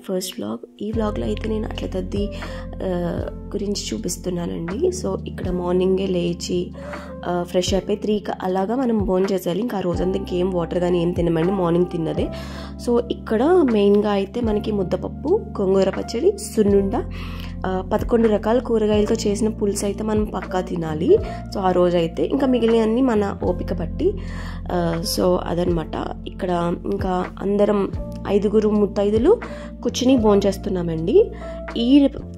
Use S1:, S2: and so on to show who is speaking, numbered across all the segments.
S1: First vlog. ఈ వ్లాగ్లో అయితే నేను అట్ల తద్ది గురించి చూపిస్తున్నానండి. సో ఇక్కడ మార్నింగే లేచి ఫ్రెష్ అయిపోయి 3 అలాగా మనం భోజనం చేసేయాలి. ఇంకా ఆ రోజంతా ఇంకేం వాటర్ కానీ ఏం తినమండి, మార్నింగ్ తిన్నదే. సో ఇక్కడ మెయిన్గా అయితే మనకి ముద్దపప్పు, గోంగూర పచ్చడి, సున్నుండ, 11 రకాల కూరగాయలతో చేసిన పులుసు అయితే మనం పక్కా తినాలి. సో ఆ రోజైతే ఇంకా మిగిలినవన్నీ మన ఓపిక బట్టి. సో అదనమాట. ఇక్కడ ఇంకా అందరం 5 ముత్తైదులు కూర్చుని భోంచేస్తున్నామండి. ఈ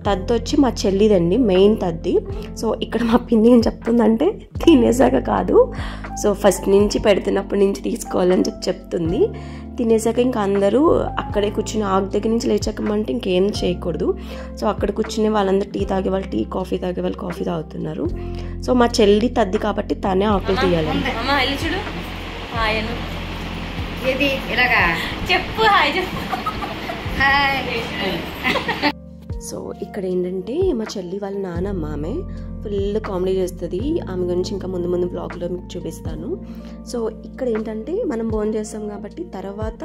S1: తద్ది వచ్చి మా చెల్లిదండి, మెయిన్ తద్ది. సో ఇక్కడ మా పిన్ని ఏం చెప్తుందంటే తినేసాక కాదు, సో ఫస్ట్ నుంచి పెడుతున్నప్పటి నుంచి తీసుకోవాలని చెప్తుంది. తినేసాక ఇంకా అందరూ అక్కడే కూర్చుని ఆకు దగ్గర నుంచి లేచాకమంటే ఇంకేం చేయకూడదు. సో అక్కడ కూర్చుని వాళ్ళందరూ టీ తాగే వాళ్ళు టీ, కాఫీ తాగే వాళ్ళు కాఫీ తాగుతున్నారు. సో మా చెల్లి తద్ది కాబట్టి తనే ఆకులు తీయాలండి.
S2: చెప్పు హాయ్ చెప్పు.
S1: సో ఇక్కడ ఏంటంటే మా చెల్లి వాళ్ళ నాన్నమ్మ, ఆమె ఫుల్ కామెడీ చేస్తుంది. ఆమె గురించి ఇంకా ముందు ముందు బ్లాగ్లో మీకు చూపిస్తాను. సో ఇక్కడ ఏంటంటే మనం భోజనం చేస్తాం కాబట్టి తర్వాత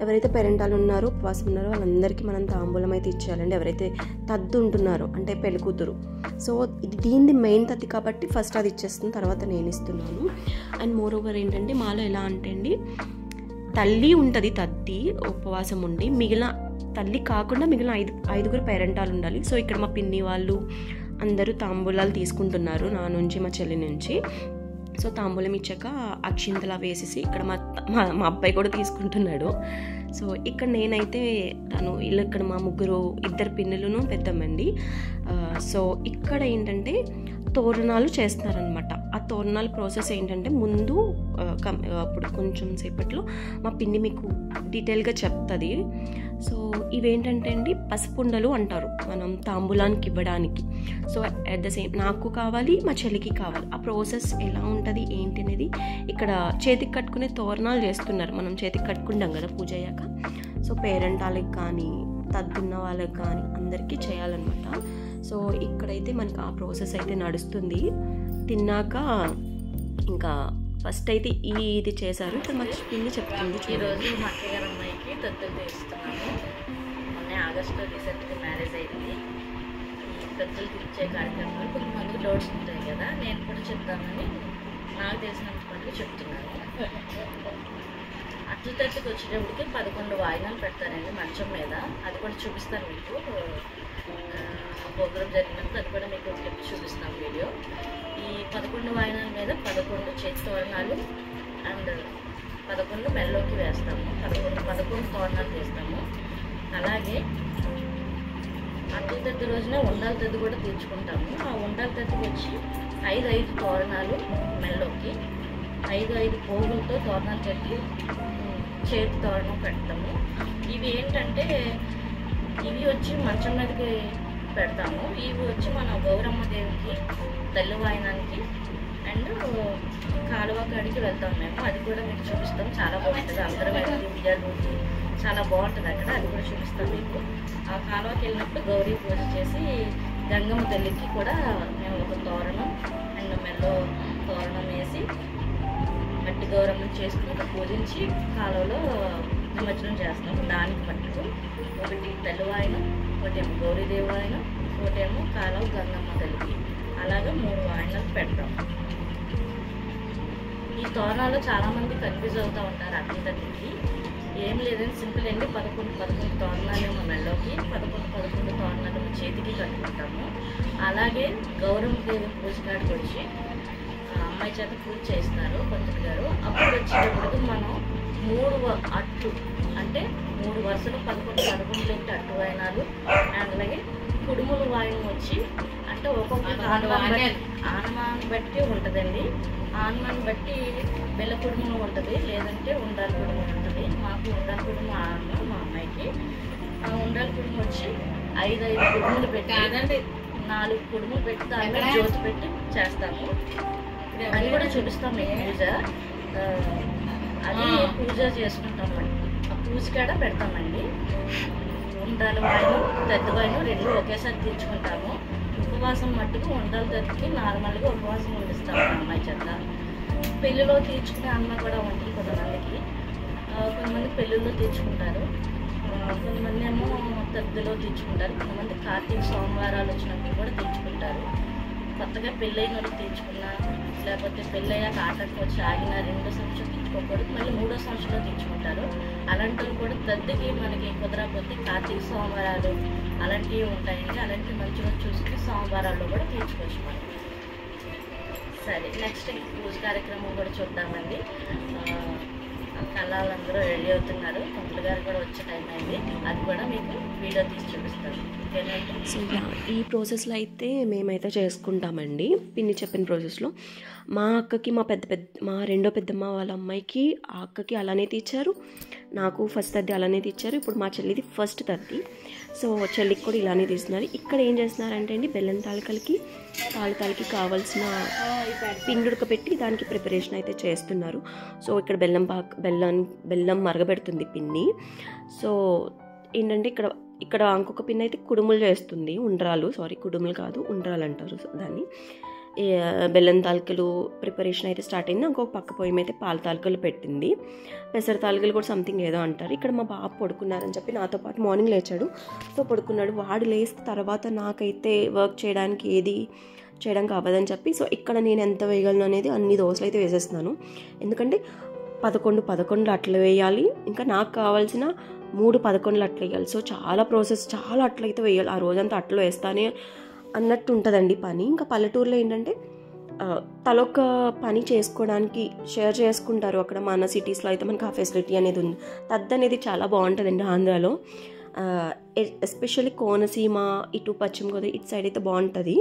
S1: ఎవరైతే పేరెంటాలు ఉన్నారో, ఉపవాసం ఉన్నారో వాళ్ళందరికీ మనం తాంబూలం అయితే ఇచ్చేయాలండి. ఎవరైతే తద్దు ఉంటున్నారో అంటే పెళ్లి కూతురు. సో ఇది దీనిది మెయిన్ తద్ది కాబట్టి ఫస్ట్ అది ఇచ్చేస్తుంది, తర్వాత నేను ఇస్తున్నాను. అండ్ మోర్ ఓవర్ ఏంటంటే మాలో ఎలా అంటే అండి, తల్లి ఉంటుంది తద్ది ఉపవాసం ఉండి, మిగిలిన తల్లి కాకుండా మిగిలిన 5 పేరెంటాలు ఉండాలి. సో ఇక్కడ మా పిన్ని వాళ్ళు అందరూ తాంబూలాలు తీసుకుంటున్నారు, నా నుంచి మా చెల్లి నుంచి. సో తాంబూలం ఇచ్చాక అక్షింతలా వేసేసి ఇక్కడ మా అబ్బాయి కూడా తీసుకుంటున్నాడు. సో ఇక్కడ నేనైతే ఇక్కడ మా 2 పిన్నులను పెద్దమ్మండి. సో ఇక్కడ ఏంటంటే తోరణాలు చేస్తున్నారనమాట. ఆ తోరణాల ప్రాసెస్ ఏంటంటే ముందు అప్పుడు కొంచెం సేపట్లో మా పిన్ని మీకు డీటెయిల్గా చెప్తుంది. సో ఇవేంటంటే అండి పసుపుండలు అంటారు మనం తాంబూలానికి ఇవ్వడానికి. సో అట్ ద సేమ్ నాకు కావాలి, మా చెల్లికి కావాలి. ఆ ప్రాసెస్ ఎలా ఉంటుంది ఏంటి అనేది ఇక్కడ చేతికి కట్టుకునే తోరణాలు చేస్తున్నారు. మనం చేతికి కట్టుకుంటాం కదా పూజ అయ్యాక. సో పేరెంటాలకి కానీ తద్దున్న వాళ్ళకి కానీ అందరికీ చేయాలన్నమాట. సో ఇక్కడైతే మనకి ఆ ప్రాసెస్ అయితే నడుస్తుంది. తిన్నాక ఇంకా ఫస్ట్ అయితే ఇది చేశారు. ఇక్కడ మా పిన్ని చెప్తుంది.
S2: ఈరోజు మా అక్కయ్య గారి అమ్మాయికి తద్దులు తీస్తున్నాను. మొన్న ఆగస్టులో రీసెంట్గా మ్యారేజ్ అయింది. ఈ తద్దులు తీర్చే కార్యక్రమాలు కొంతమందికి డౌట్స్ ఉంటాయి కదా, నేను కూడా చెప్తామని నాకు తెలిసినంత మటుకు చెప్తున్నాను. అట్ల తట్టుకు వచ్చేటప్పటికి 11 వాయినాలు పెడతారండి మంచం మీద. అది కూడా చూపిస్తాను మీకు. ప్రోగ్రామ్ జరిగినప్పుడు అది కూడా మీకు క్లిప్ చూపిస్తాను వీడియో. ఈ 11 వాయినాల మీద 11 చేతి తోరణాలు అండ్ 11 మెల్లోకి వేస్తాము. 11 తోరణాలు వేస్తాము. అలాగే అట్ల తద్ది రోజున ఉండాల తద్ది కూడా తీర్చుకుంటాము. ఆ ఉండాల తద్దికి వచ్చి 5 తోరణాలు మెల్లోకి, 5 పోగులతో తోరణాలు కట్టి చేతి తోరణం పెడతాము. ఇవి ఏంటంటే ఇవి వచ్చి మంచం మీదకి పెడతాము. ఇవి వచ్చి మన గౌరమ్మ దేవికి, తల్లి వాయినానికి అండ్ కాలువ కాడికి వెళ్తాం మేము. అది కూడా మీకు చూపిస్తాం. చాలా బాగుంటుంది. అందరం వెళ్ళి ఉయ్యాలు చాలా బాగుంటుంది అక్కడ. అది కూడా చూపిస్తాం మీకు. ఆ కాలువకి వెళ్ళినప్పుడు గౌరీ పూజ చేసి గంగమ్మ తల్లికి కూడా మేము ఒక తోరణం అండ్ మెల్లో తోరణం వేసి మట్టి గౌరమ్మని చేసుకుని పూజించి కాలువలో నిమజ్జనం చేస్తాం. దానికి మట్టుకు ఒకటి తల్లివాయనం, ఒకటేమో గౌరీదేవి వాయనం, ఒకటేమో కాలువ గంగమ్మ తల్లికి, అలాగే 3 వాయనాలు పెడతాం. ఈ తోరణాలు చాలామంది కన్ఫ్యూజ్ అవుతూ ఉంటారు. అట్ల తద్దికి ఏం లేదని సింపుల్ అండి. 11 తోరణాలేమో మెల్లోకి, 11 తోరణాలేమో చేతికి కట్టుకుంటాము. అలాగే గౌరమ్మ దేవి పూజ కాడికి వచ్చి అమ్మాయి చేత పూజ చేస్తారు పంతులు గారు. అప్పుడు వచ్చేటప్పుడు మనం 3 అట్లు అంటే 3 వరుసలు 11 అట్టు వాయనాలు అండ్ అలాగే కుడుముల వాయనం వచ్చి అంటే ఒక్కొక్క ఆనమాన్ని బట్టి ఉంటుందండి. ఆనమాన్ని బట్టి బెల్ల కుడుములు ఉంటుంది, లేదంటే ఉండాలి కుడుము ఉంటుంది. మాకు ఉండాలి కుడుము ఆనమ మా అమ్మాయికి. ఆ ఉండాలి కుడుము వచ్చి 5 కుడుములు పెట్టి 4 కుడుములు పెట్టి దాంట్లో జ్యోతి పెట్టి చేస్తాము. అది కూడా చూపిస్తాం మీకు పూజ. అది పూజ చేసుకుంటామండి. ఆ పూజ కాడ పెడతామండి. ఉండాల వాయనం, తద్ది వాయనం 2 ఒకేసారి తీర్చుకుంటాము. ఉపవాసం మట్టుకు ఉండాల తద్దికి నార్మల్గా ఉపవాసం ఉండిస్తాము అమ్మాయి చేత. పెళ్ళిలో తీర్చుకునే అమ్మ కూడా ఉంటుంది కొంతమందికి. కొంతమంది పెళ్ళిలో తీర్చుకుంటారు. కొంతమంది ఏమో తద్దిలో తీర్చుకుంటారు, కొంతమంది కార్తీక సోమవారాలు వచ్చినప్పుడు కూడా తీర్చుకుంటారు. కొత్తగా పెళ్ళైన వాళ్ళు తీర్చుకున్నా, లేకపోతే పెళ్ళయ్యాక ఆటకు వచ్చి ఆగిన 2 సంవత్సరాలు తీర్చుకోకూడదు, మళ్ళీ 3వ సంవత్సరంలో తీర్చుకుంటారు. అలాంటి వాళ్ళు కూడా తద్దికి మనకి కుదరకపోతే కార్తీక సోమవారాలు అలాంటివి ఉంటాయండి. అలాంటివి మంచిగా చూసుకుని సోమవారాల్లో కూడా తీర్చుకోవచ్చు మనం. సరే, నెక్స్ట్ పూజ కార్యక్రమం కూడా చూద్దామండి. కళాలందరూ రెడీ అవుతున్నారు, పంతులు గారు కూడా వచ్చే టైం అయింది, అది కూడా మీకు వీడియో తీసి చూపిస్తాను.
S1: సో ఈ ప్రాసెస్లో అయితే మేమైతే చేసుకుంటామండి. పిన్ని చెప్పిన ప్రాసెస్లో మా అక్కకి మా రెండో పెద్దమ్మ వాళ్ళ అమ్మాయికి ఆ అక్కకి అలానే తీర్చారు, నాకు ఫస్ట్ తద్ది అలానే తీర్చారు. ఇప్పుడు మా చెల్లిది ఫస్ట్ తద్ది. సో చెల్లికి కూడా ఇలానే తీస్తున్నారు. ఇక్కడ ఏం చేస్తున్నారంటే అండి, బెల్లం తాలికలకి కావాల్సిన పిండి ఉడకపెట్టి దానికి ప్రిపరేషన్ అయితే చేస్తున్నారు. సో ఇక్కడ బెల్లం మరగబెడుతుంది పిన్ని. సో ఏంటంటే ఇక్కడ ఇంకొక పిన్ అయితే కుడుములు చేస్తుంది, కుడుములు కాదు ఉండ్రాలు అంటారు దాన్ని. బెల్లం తాలికలు ప్రిపరేషన్ అయితే స్టార్ట్ అయింది. ఇంకొక పక్క పొయ్యి అయితే పాల తాలికలు పెట్టింది, పెసర తాలికలు కూడా సంథింగ్ ఏదో అంటారు. ఇక్కడ మా బాబు పడుకున్నారని చెప్పి నాతో పాటు మార్నింగ్ లేచాడు. సో పడుకున్నాడు, వాడు లేస్తే తర్వాత నాకైతే వర్క్ చేయడానికి అవ్వదని చెప్పి సో ఇక్కడ నేను ఎంత వేయగలను అనేది అన్ని దోశలు అయితే వేసేస్తున్నాను. ఎందుకంటే 11 అట్లు వేయాలి, ఇంకా నాకు కావాల్సిన 3 11 అట్లు వేయాలి. సో చాలా ప్రాసెస్, చాలా అట్లు అయితే వేయాలి. ఆ రోజంతా అట్లు వేస్తానే అన్నట్టు ఉంటుందండి పని. ఇంకా పల్లెటూరులో ఏంటంటే తలొక్క పని చేసుకోవడానికి షేర్ చేసుకుంటారు. అక్కడ మన సిటీస్లో అయితే మనకు ఆ ఫెసిలిటీ అనేది ఉంది. తద్ది అనేది చాలా బాగుంటుందండి ఆంధ్రాలో, ఎస్పెషల్లీ కోనసీమ, ఇటు పశ్చిమ గోదావరి ఇటు సైడ్ అయితే బాగుంటుంది.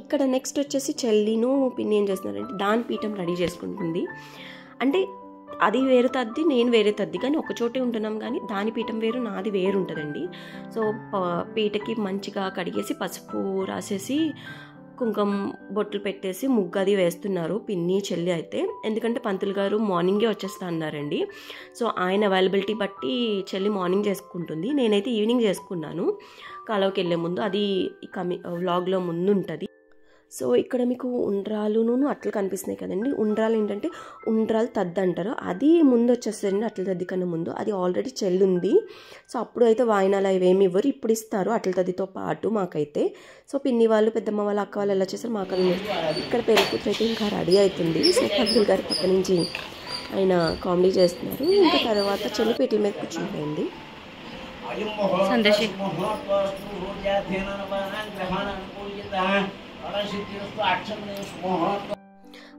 S1: ఇక్కడ నెక్స్ట్ వచ్చేసి చెల్లిను పిన్ని ఏం చేస్తున్నారంటే దాని పీఠం రెడీ చేసుకుంటుంది. అంటే అది వేరు తద్ది, నేను వేరే తద్ది, కానీ ఒక చోటే ఉంటున్నాం, కానీ దాని పీఠం వేరు, నాది వేరు ఉంటుందండి. సో పీటకి మంచిగా కడిగేసి పసుపు రాసేసి కుంకుమ బొట్లు పెట్టేసి ముగ్గు అది వేస్తున్నారు పిన్ని చెల్లి అయితే. ఎందుకంటే పంతులు గారు మార్నింగే వచ్చేస్తా అన్నారండి. సో ఆయన అవైలబిలిటీ బట్టి చెల్లి మార్నింగ్ చేసుకుంటుంది, నేనైతే ఈవినింగ్ చేసుకున్నాను కాలువకి వెళ్ళే ముందు. అది వ్లాగ్లో ముందు ఉంటుంది. సో ఇక్కడ మీకు ఉండ్రాలును అట్లు కనిపిస్తున్నాయి కదండి. ఉండ్రాలు ఏంటంటే ఉండ్రాలు తద్ది అంటారు, అది ముందు వచ్చేస్తుందండి. అట్ల తద్ది కన్నా ముందు అది ఆల్రెడీ చెల్లుంది. సో అప్పుడు అయితే వాయినాలు అవి ఏమి ఇవ్వరు, ఇప్పుడు ఇస్తారు అట్ల తద్దితో పాటు మాకైతే. సో పిన్ని వాళ్ళు, పెద్దమ్మ వాళ్ళు, అక్క వాళ్ళు ఎలా చేస్తారు మాకు. ఇక్కడ పెళ్లి కూతురు అయితే ఇంకా రెడీ అవుతుంది. సో పంతులు గారి పక్క నుంచి ఆయన కామెడీ చేస్తున్నారు. ఇంకా తర్వాత చెల్లి పీటల మీద కూర్చుంటుంది.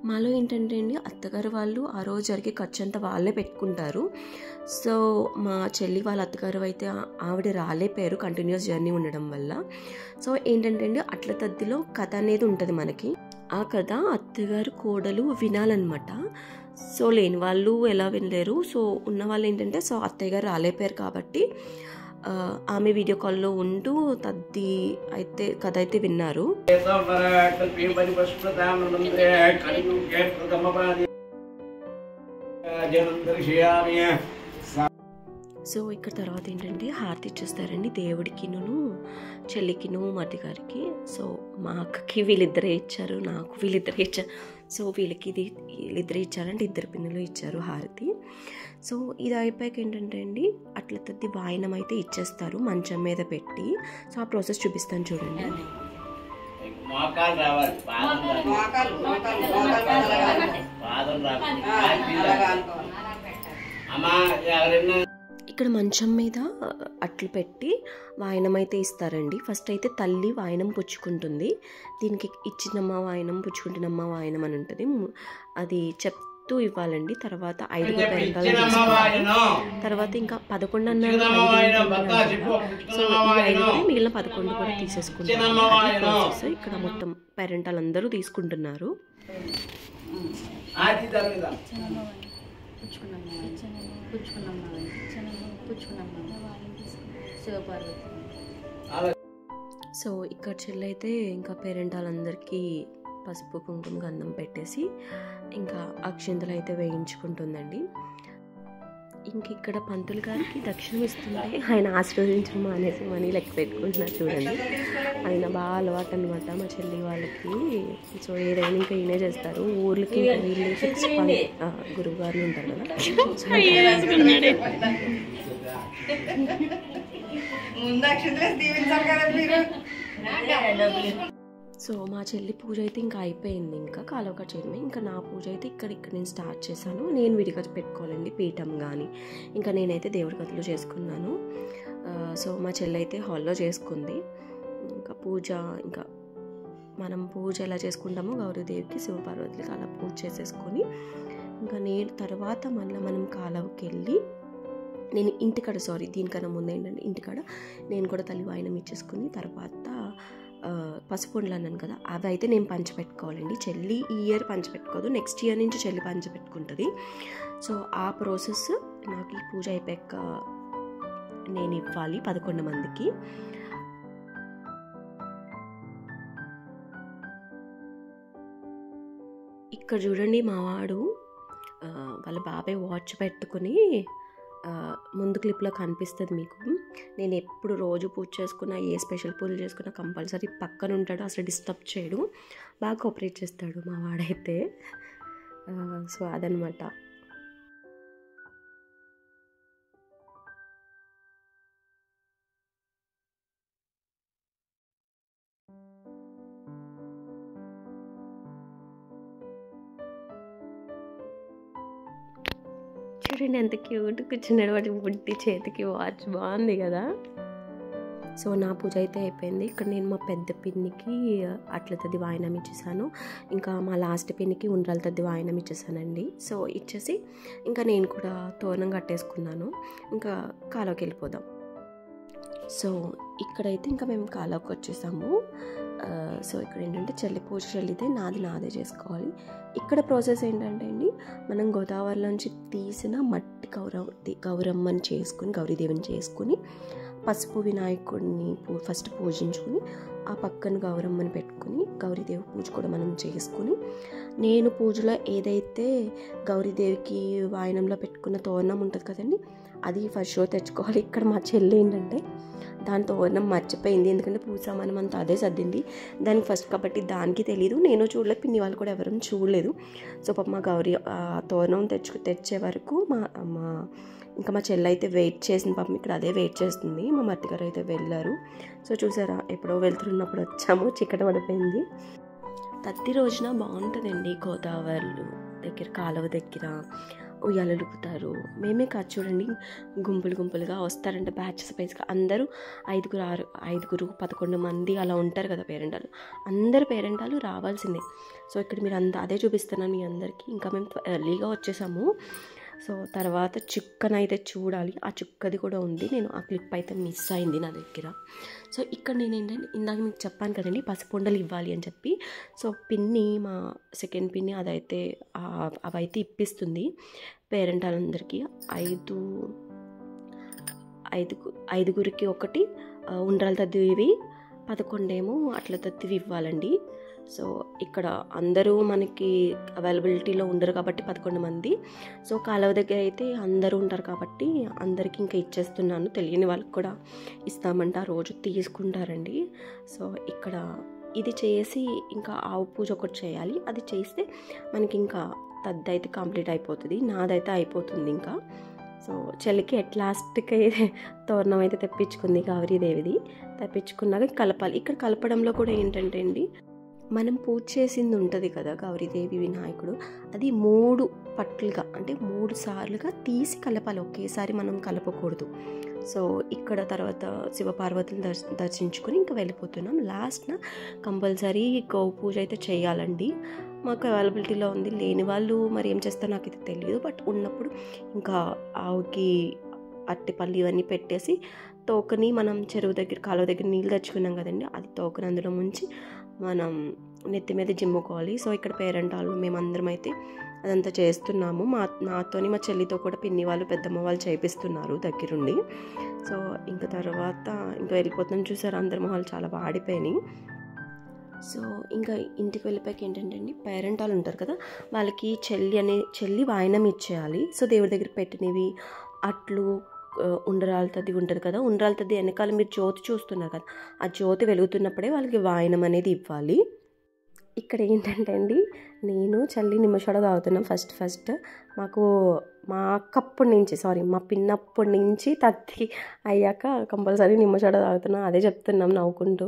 S1: మాలో ఏంటంటే అండి, అత్తగారు వాళ్ళు ఆ రోజు జరిగే ఖర్చు అంతా వాళ్ళే పెట్టుకుంటారు. సో మా చెల్లి వాళ్ళ అత్తగారు అయితే ఆవిడ రాలేపోయారు కంటిన్యూస్ జర్నీ ఉండడం వల్ల. సో ఏంటంటే అండి, అట్ల తద్దిలో కథ అనేది ఉంటుంది మనకి. ఆ కథ అత్తగారు కోడలు వినాలన్నమాట. సో లేని వాళ్ళు ఎలా వినలేరు. సో ఉన్న వాళ్ళు ఏంటంటే, సో అత్తయ్య గారు రాలేపోయారు కాబట్టి ఆమె వీడియో కాల్లో ఉంటూ తద్ది అయితే కథ అయితే విన్నారు. సో ఇక్కడ తర్వాత ఏంటంటే హారతి ఇచ్చేస్తారండి దేవుడికిను చెల్లికిను మరిది గారికి. సో మా అక్కకి వీళ్ళిద్దరే ఇచ్చారు, నాకు వీళ్ళిద్దరే ఇచ్చారు. సో వీళ్ళిద్దరే ఇచ్చారంటే 2 పిన్నులు ఇచ్చారు హారతి. సో ఇది అయిపోయాక ఏంటంటే అండి, అట్ల తద్ది వాయనం అయితే ఇచ్చేస్తారు మంచం మీద పెట్టి. సో ఆ ప్రాసెస్ చూపిస్తాను చూడండి. ఇక్కడ మంచం మీద అట్లు పెట్టి వాయనం అయితే ఇస్తారండి. ఫస్ట్ అయితే తల్లి వాయనం పుచ్చుకుంటుంది. దీనికి ఇచ్చినమ్మ వాయనం, పుచ్చుకుంటున్నమ్మ వాయనం అని ఉంటుంది. అది చెప్తూ ఇవ్వాలండి. తర్వాత 5 పెరటాలు, తర్వాత ఇంకా 11 అన్నారు. సో ఈ 5 మిగిలిన 11 కూడా తీసేసుకుంటారు. ఇక్కడ మొత్తం పెరంటాలు అందరూ తీసుకుంటున్నారు. సో ఇక్కడ చెల్లి అయితే ఇంకా పేరెంటాలందరికీ పసుపు కుంకుమ గంధం పెట్టేసి ఇంకా అక్షింతలు అయితే వేయించుకుంటుందండి. ఇంక ఇక్కడ పంతులు గారికి దక్షిణం ఇస్తుంటే ఆయన ఆశీర్వదించడం అనేసి మనీ లెక్క పెట్టుకుంటున్నారు చూడండి. ఆయన బాగా అలవాటు అనమాట మా చెల్లి వాళ్ళకి. సో ఏదైనా ఇంకా ఈయనే చేస్తారు. ఊర్లకి వీళ్ళు గురువు గారు ఉంటారు కదా.
S3: ముందు అక్షంతలేసి దీవించాలి కదా మీరు.
S1: సో మా చెల్లి పూజ అయితే ఇంకా అయిపోయింది, ఇంకా కాలువ చేయడమే. ఇంకా నా పూజ అయితే ఇక్కడ నేను స్టార్ట్ చేశాను. నేను విడిగా పెట్టుకోవాలండి పీఠం కానీ. ఇంకా నేనైతే దేవుడి గదిలో చేసుకున్నాను. సో మా చెల్లి అయితే హాల్లో చేసుకుంది. ఇంకా పూజ, ఇంకా మనం పూజ ఎలా చేసుకుంటామో గౌరీదేవికి శివపార్వతులకి అలా పూజ చేసేసుకొని ఇంకా నేను తర్వాత మళ్ళీ మనం కాలువకి వెళ్ళి నేను ఇంటికాడ దీనికన్నా ముందు ఏంటంటే ఇంటికాడ నేను కూడా తల్లి వాయినం ఇచ్చేసుకుని తర్వాత పసుపుండలు అన్నాను కదా, అవి అయితే నేను పంచిపెట్టుకోవాలండి. చెల్లి ఈ ఇయర్ పంచిపెట్టుకోదు, నెక్స్ట్ ఇయర్ నుంచి చెల్లి పంచిపెట్టుకుంటుంది. సో ఆ ప్రాసెస్ నాకు ఈ పూజ అయిపోయాక నేను ఇవ్వాలి 11 మందికి. ఇక్కడ చూడండి మా వాడు వాళ్ళ బాబాయ్ వాచ్ పెట్టుకుని ముందు క్లిప్లో కనిపిస్తుంది మీకు. నేను ఎప్పుడు రోజు పూజ చేసుకున్నా, ఏ స్పెషల్ పూజలు చేసుకున్నా కంపల్సరీ పక్కన ఉంటాడు, అసలు డిస్టర్బ్ చేయడు, బాగా కోఆపరేట్ చేస్తాడు మా వాడైతే. సో అదనమాట. చూడండి ఎంత క్యూట్ కూర్చున్నాడు, వాటి బుట్టి చేతికి వాచ్ బాగుంది కదా. సో నా పూజ అయితే అయిపోయింది. ఇక్కడ నేను మా పెద్ద పిన్నికి అట్ల తద్ది వాయినం ఇచ్చేసాను, ఇంకా మా లాస్ట్ పిన్నికి ఉండ్రాల తద్ది వాయినం ఇచ్చేసానండి. సో ఇచ్చేసి ఇంకా నేను కూడా తోరణం కట్టేసుకున్నాను. ఇంకా కాలువకి వెళ్ళిపోదాం. సో ఇక్కడైతే ఇంకా మేము కాలువకి వచ్చేసాము. సో ఇక్కడ ఏంటంటే చెల్లి పూజ చెల్లితే నాదే చేసుకోవాలి. ఇక్కడ ప్రాసెస్ ఏంటంటే అండి, మనం గోదావరిలోంచి తీసిన మట్టి గౌరమ్మని చేసుకుని గౌరీదేవిని చేసుకుని పసుపు వినాయకుడిని ఫస్ట్ పూజించుకుని ఆ పక్కన గౌరమ్మని పెట్టుకుని గౌరీదేవి పూజ కూడా మనం చేసుకుని, నేను పూజలో ఏదైతే గౌరీదేవికి వాయనంలో పెట్టుకున్న తోరణం ఉంటుంది కదండి, అది ఫస్ట్ షో తెచ్చుకోవాలి. ఇక్కడ మా చెల్లి ఏంటంటే దాని తోరణం మర్చిపోయింది, ఎందుకంటే పూజ సామానం అంతా అదే సర్దింది దానికి ఫస్ట్, కాబట్టి దానికి తెలియదు, నేను చూడలేదు, పిన్ని వాళ్ళు కూడా ఎవరూ చూడలేదు. సో పాప మా గౌరీ తోరణం తెచ్చే వరకు ఇంకా మా చెల్లి అయితే వెయిట్ చేసింది. పాపం ఇక్కడ అదే వెయిట్ చేస్తుంది. మా మట్టి గారు అయితే వెళ్ళారు. సో చూసారా, ఎప్పుడో వెళ్తున్నప్పుడు వచ్చాము, చిక్కట పడిపోయింది. తత్తి రోజున బాగుంటుందండి గోదావరి దగ్గర, కాలువ దగ్గర ఉయ్యాలలుగుతారు. మేమే కాదు చూడండి, గుంపులుగా వస్తారంటే బ్యాచెస్ వైజ్గా అందరూ 5, 11 మంది అలా ఉంటారు కదా పేరెంటాలు, అందరు పేరెంటాలు రావాల్సిందే. సో ఇక్కడ మీరు అదే చూపిస్తున్నాను మీ అందరికీ. ఇంకా మేము ఎర్లీగా వచ్చేసాము. సో తర్వాత చుక్కనైతే చూడాలి, ఆ చుక్కది కూడా ఉంది, నేను ఆ క్లిప్ అయితే మిస్ అయింది నా దగ్గర. సో ఇక్కడ నేను ఏంటంటే ఇందాక మీకు చెప్పాను కదండి పసుపుండలు ఇవ్వాలి అని చెప్పి. సో పిన్ని, మా సెకండ్ పిన్ని అవైతే ఇప్పిస్తుంది పేరెంటాలందరికీ. 5గురికి ఒకటి ఉండ్రాల తద్దివి, 11 ఏమో అట్ల తద్దివి ఇవ్వాలండి. సో ఇక్కడ అందరూ మనకి అవైలబిలిటీలో ఉండరు కాబట్టి 11 మంది. సో కాలువ దగ్గర అయితే అందరూ ఉంటారు కాబట్టి అందరికీ ఇంకా ఇచ్చేస్తున్నాను, తెలియని వాళ్ళకి కూడా ఇస్తామంట, రోజు తీసుకుంటారండి. సో ఇక్కడ ఇది చేసి ఇంకా ఆవు పూజ ఒకటి చేయాలి, అది చేస్తే మనకి ఇంకా తద్ది అయితే కంప్లీట్ అయిపోతుంది, నాదైతే అయిపోతుంది ఇంకా. సో చెల్లికి ఎట్ లాస్ట్కి తోరణం అయితే తెప్పించుకుంది గౌరీదేవిది. తెప్పించుకున్నాక కలపాలి. ఇక్కడ కలపడంలో కూడా ఏంటంటే అండి, మనం పూజ చేసింది ఉంటుంది కదా గౌరీదేవి వినాయకుడు, అది 3 పట్లుగా అంటే 3 సార్లుగా తీసి కలపాలి, ఒకేసారి మనం కలపకూడదు. సో ఇక్కడ తర్వాత శివపార్వతులు దర్శించుకొని ఇంకా వెళ్ళిపోతున్నాం. లాస్ట్న కంపల్సరీ గో పూజ అయితే చేయాలండి. మాకు అవైలబిలిటీలో ఉంది, లేని వాళ్ళు మరి ఏం చేస్తారో నాకైతే తెలియదు, బట్ ఉన్నప్పుడు ఇంకా ఆవుకి అట్టిపల్లి ఇవన్నీ పెట్టేసి తోకని మనం చెరువు దగ్గర కాలువ దగ్గర నీళ్ళు తెచ్చుకున్నాం కదండి, అది తోకని అందులో ముంచి మనం నెత్తి మీద జిమ్ముకోవాలి. సో ఇక్కడ పేరెంట్ వాళ్ళు మేమందరం అయితే అదంతా చేస్తున్నాము. నాతోని మా చెల్లితో కూడా పిన్ని వాళ్ళు పెద్దమ్మ వాళ్ళు చేపిస్తున్నారు దగ్గరుండి. సో ఇంకా తర్వాత ఇంకా వెళ్ళిపోతున్నాం. చూసారు అందరి మొహాలు చాలా వాడిపోయినాయి. సో ఇంకా ఇంటికి వెళ్ళిపోయాక ఏంటంటే అండి, పేరెంట్ వాళ్ళు ఉంటారు కదా, వాళ్ళకి చెల్లి వాయనం ఇచ్చేయాలి. సో దేవుడి దగ్గర పెట్టినవి అట్లు, ఉండ్రాల తద్ది ఉంటుంది కదా, ఉండ్రాల తద్ది వెనకాల మీరు జ్యోతి చూస్తున్నారు కదా, ఆ జ్యోతి వెలుగుతున్నప్పుడే వాళ్ళకి వాయనం అనేది ఇవ్వాలి. ఇక్కడ ఏంటంటే అండి, నేను చల్లి నిమ్మషోడ తాగుతున్నాం ఫస్ట్ మాకు మా అక్కప్పటి నుంచి మా పిన్నప్పటి నుంచి తత్తి అయ్యాక కంపల్సరీ నిమ్మషోడ తాగుతున్నాం. అదే చెప్తున్నాం నవ్వుకుంటూ,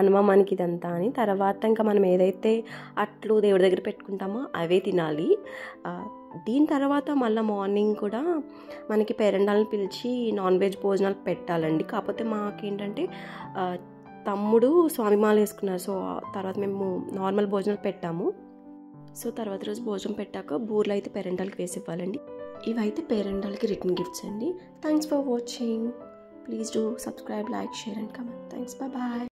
S1: అనుమామానికి ఇదంతా అని. తర్వాత ఇంకా మనం ఏదైతే అట్లు దేవుడి దగ్గర పెట్టుకుంటామో అవే తినాలి. దీని తర్వాత మళ్ళీ మార్నింగ్ కూడా మనకి పేరెంటాలను పిలిచి నాన్ వెజ్ భోజనాలు పెట్టాలండి. కాకపోతే మాకేంటంటే తమ్ముడు స్వామిమాల వేసుకున్నారు. సో తర్వాత మేము నార్మల్ భోజనాలు పెట్టాము. సో తర్వాత రోజు భోజనం పెట్టాక బూర్లు అయితే పేరెంటాలకి వేసి ఇవ్వాలండి. ఇవైతే పేరెంటాలకి రిటర్న్ గిఫ్ట్స్ అండి. Thanks for watching. Please do subscribe, like, share and comment. Thanks, bye.